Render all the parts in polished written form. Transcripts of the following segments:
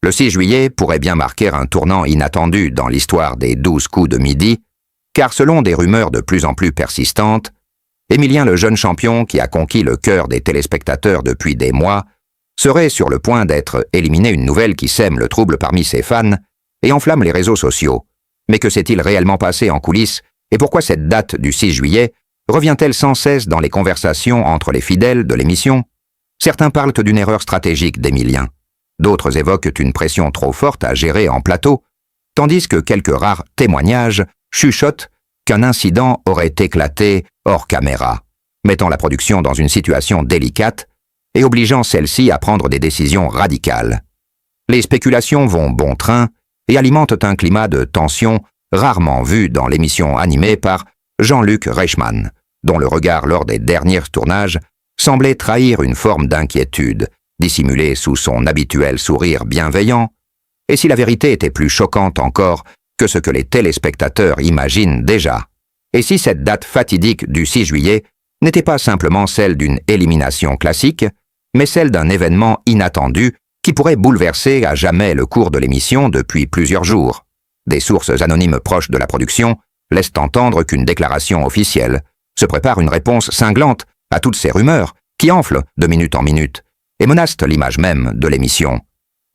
Le 6 juillet pourrait bien marquer un tournant inattendu dans l'histoire des 12 coups de midi, car selon des rumeurs de plus en plus persistantes, Émilien le jeune champion qui a conquis le cœur des téléspectateurs depuis des mois serait sur le point d'être éliminé, une nouvelle qui sème le trouble parmi ses fans et enflamme les réseaux sociaux. Mais que s'est-il réellement passé en coulisses et pourquoi cette date du 6 juillet revient-elle sans cesse dans les conversations entre les fidèles de l'émission? Certains parlent d'une erreur stratégique d'Émilien. D'autres évoquent une pression trop forte à gérer en plateau, tandis que quelques rares témoignages chuchotent qu'un incident aurait éclaté hors caméra, mettant la production dans une situation délicate et obligeant celle-ci à prendre des décisions radicales. Les spéculations vont bon train et alimentent un climat de tension rarement vu dans l'émission animée par Jean-Luc Reichmann, dont le regard lors des derniers tournages semblait trahir une forme d'inquiétude, dissimulée sous son habituel sourire bienveillant, et si la vérité était plus choquante encore que ce que les téléspectateurs imaginent déjà, et si cette date fatidique du 6 juillet n'était pas simplement celle d'une élimination classique, mais celle d'un événement inattendu qui pourrait bouleverser à jamais le cours de l'émission depuis plusieurs jours. Des sources anonymes proches de la production laissent entendre qu'une déclaration officielle se prépare, une réponse cinglante à toutes ces rumeurs qui enflent de minute en minute et menacent l'image même de l'émission.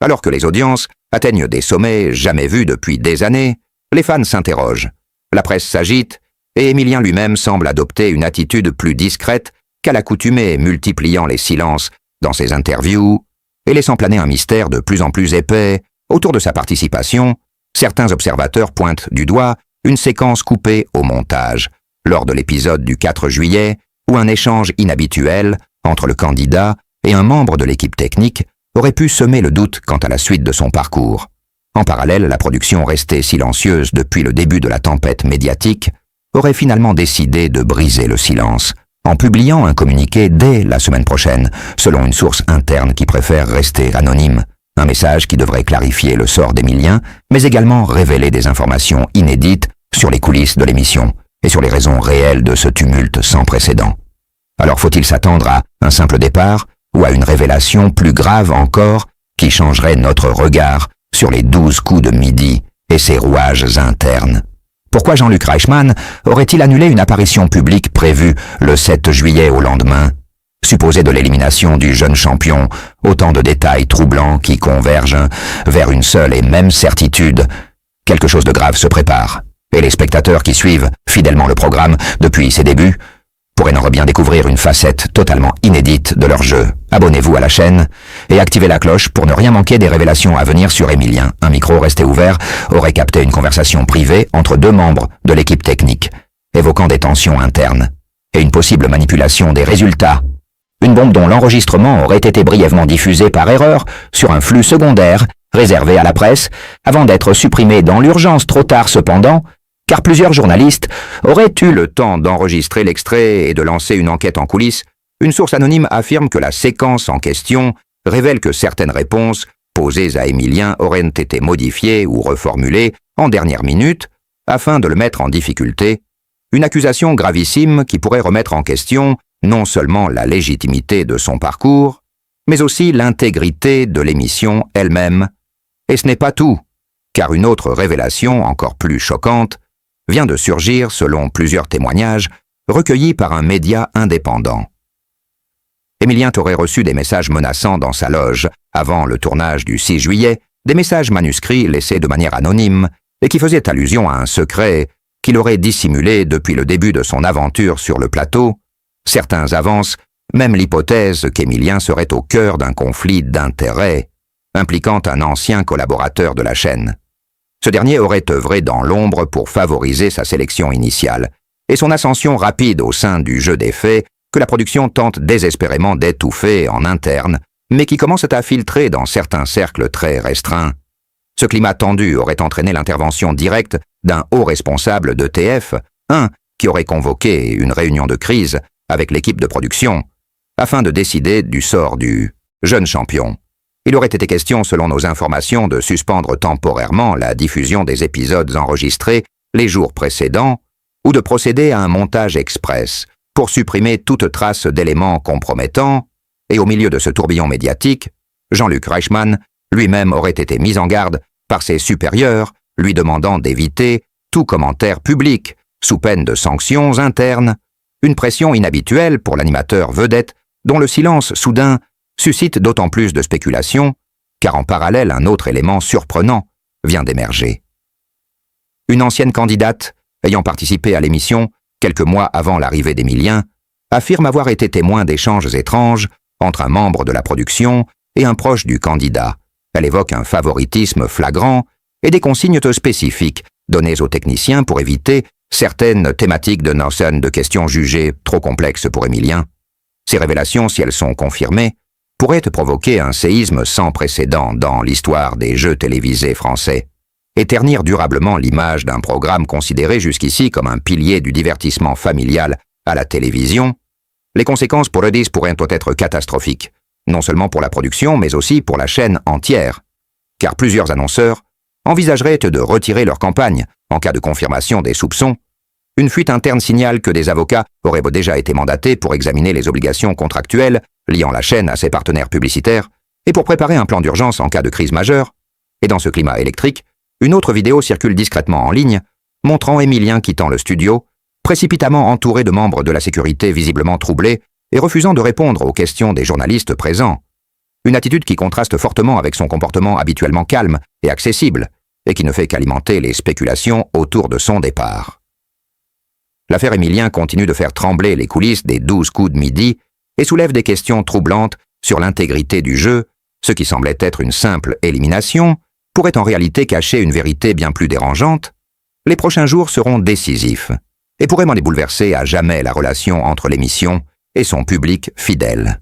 Alors que les audiences atteignent des sommets jamais vus depuis des années, les fans s'interrogent, la presse s'agite et Émilien lui-même semble adopter une attitude plus discrète qu'à l'accoutumée, multipliant les silences dans ses interviews et laissant planer un mystère de plus en plus épais autour de sa participation. Certains observateurs pointent du doigt une séquence coupée au montage, lors de l'épisode du 4 juillet, où un échange inhabituel entre le candidat et un membre de l'équipe technique aurait pu semer le doute quant à la suite de son parcours. En parallèle, la production, restée silencieuse depuis le début de la tempête médiatique, aurait finalement décidé de briser le silence, en publiant un communiqué dès la semaine prochaine, selon une source interne qui préfère rester anonyme. Un message qui devrait clarifier le sort d'Émilien, mais également révéler des informations inédites sur les coulisses de l'émission et sur les raisons réelles de ce tumulte sans précédent. Alors faut-il s'attendre à un simple départ ou à une révélation plus grave encore qui changerait notre regard sur les 12 coups de midi et ses rouages internes? Pourquoi Jean-Luc Reichmann aurait-il annulé une apparition publique prévue le 7 juillet au lendemain, supposée de l'élimination du jeune champion? Autant de détails troublants qui convergent vers une seule et même certitude. Quelque chose de grave se prépare, et les spectateurs qui suivent fidèlement le programme depuis ses débuts pourraient bien découvrir une facette totalement inédite de leur jeu. Abonnez-vous à la chaîne et activez la cloche pour ne rien manquer des révélations à venir sur Émilien. Un micro resté ouvert aurait capté une conversation privée entre deux membres de l'équipe technique, évoquant des tensions internes et une possible manipulation des résultats. Une bombe dont l'enregistrement aurait été brièvement diffusé par erreur sur un flux secondaire réservé à la presse, avant d'être supprimé dans l'urgence trop tard cependant, car plusieurs journalistes auraient eu le temps d'enregistrer l'extrait et de lancer une enquête en coulisses. Une source anonyme affirme que la séquence en question révèle que certaines réponses posées à Émilien auraient été modifiées ou reformulées en dernière minute afin de le mettre en difficulté, une accusation gravissime qui pourrait remettre en question non seulement la légitimité de son parcours, mais aussi l'intégrité de l'émission elle-même. Et ce n'est pas tout, car une autre révélation encore plus choquante vient de surgir selon plusieurs témoignages recueillis par un média indépendant. Émilien aurait reçu des messages menaçants dans sa loge avant le tournage du 6 juillet, des messages manuscrits laissés de manière anonyme et qui faisaient allusion à un secret qu'il aurait dissimulé depuis le début de son aventure sur le plateau. Certains avancent même l'hypothèse qu'Émilien serait au cœur d'un conflit d'intérêts impliquant un ancien collaborateur de la chaîne. Ce dernier aurait œuvré dans l'ombre pour favoriser sa sélection initiale et son ascension rapide au sein du jeu des faits que la production tente désespérément d'étouffer en interne, mais qui commence à filtrer dans certains cercles très restreints. Ce climat tendu aurait entraîné l'intervention directe d'un haut responsable de TF1 qui aurait convoqué une réunion de crise avec l'équipe de production afin de décider du sort du jeune champion. Il aurait été question, selon nos informations, de suspendre temporairement la diffusion des épisodes enregistrés les jours précédents ou de procéder à un montage express pour supprimer toute trace d'éléments compromettants. Et au milieu de ce tourbillon médiatique, Jean-Luc Reichmann lui-même aurait été mis en garde par ses supérieurs, lui demandant d'éviter tout commentaire public, sous peine de sanctions internes, une pression inhabituelle pour l'animateur vedette dont le silence soudain suscite d'autant plus de spéculations, car en parallèle un autre élément surprenant vient d'émerger. Une ancienne candidate, ayant participé à l'émission quelques mois avant l'arrivée d'Emilien, affirme avoir été témoin d'échanges étranges entre un membre de la production et un proche du candidat. Elle évoque un favoritisme flagrant et des consignes spécifiques données aux techniciens pour éviter certaines thématiques de Norsen de questions jugées trop complexes pour Emilien. Ces révélations, si elles sont confirmées, pourraient provoquer un séisme sans précédent dans l'histoire des jeux télévisés français et ternir durablement l'image d'un programme considéré jusqu'ici comme un pilier du divertissement familial à la télévision. Les conséquences pour le 10 pourraient être catastrophiques, non seulement pour la production, mais aussi pour la chaîne entière, car plusieurs annonceurs envisageraient de retirer leur campagne en cas de confirmation des soupçons. Une fuite interne signale que des avocats auraient déjà été mandatés pour examiner les obligations contractuelles liant la chaîne à ses partenaires publicitaires et pour préparer un plan d'urgence en cas de crise majeure. Et dans ce climat électrique, une autre vidéo circule discrètement en ligne, montrant Emilien quittant le studio, précipitamment entouré de membres de la sécurité visiblement troublés et refusant de répondre aux questions des journalistes présents. Une attitude qui contraste fortement avec son comportement habituellement calme et accessible, et qui ne fait qu'alimenter les spéculations autour de son départ. L'affaire Emilien continue de faire trembler les coulisses des 12 coups de midi et soulève des questions troublantes sur l'intégrité du jeu. Ce qui semblait être une simple élimination pourrait en réalité cacher une vérité bien plus dérangeante. Les prochains jours seront décisifs et pourraient m'en bouleverser à jamais la relation entre l'émission et son public fidèle.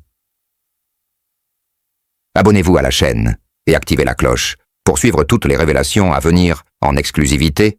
Abonnez-vous à la chaîne et activez la cloche pour suivre toutes les révélations à venir en exclusivité.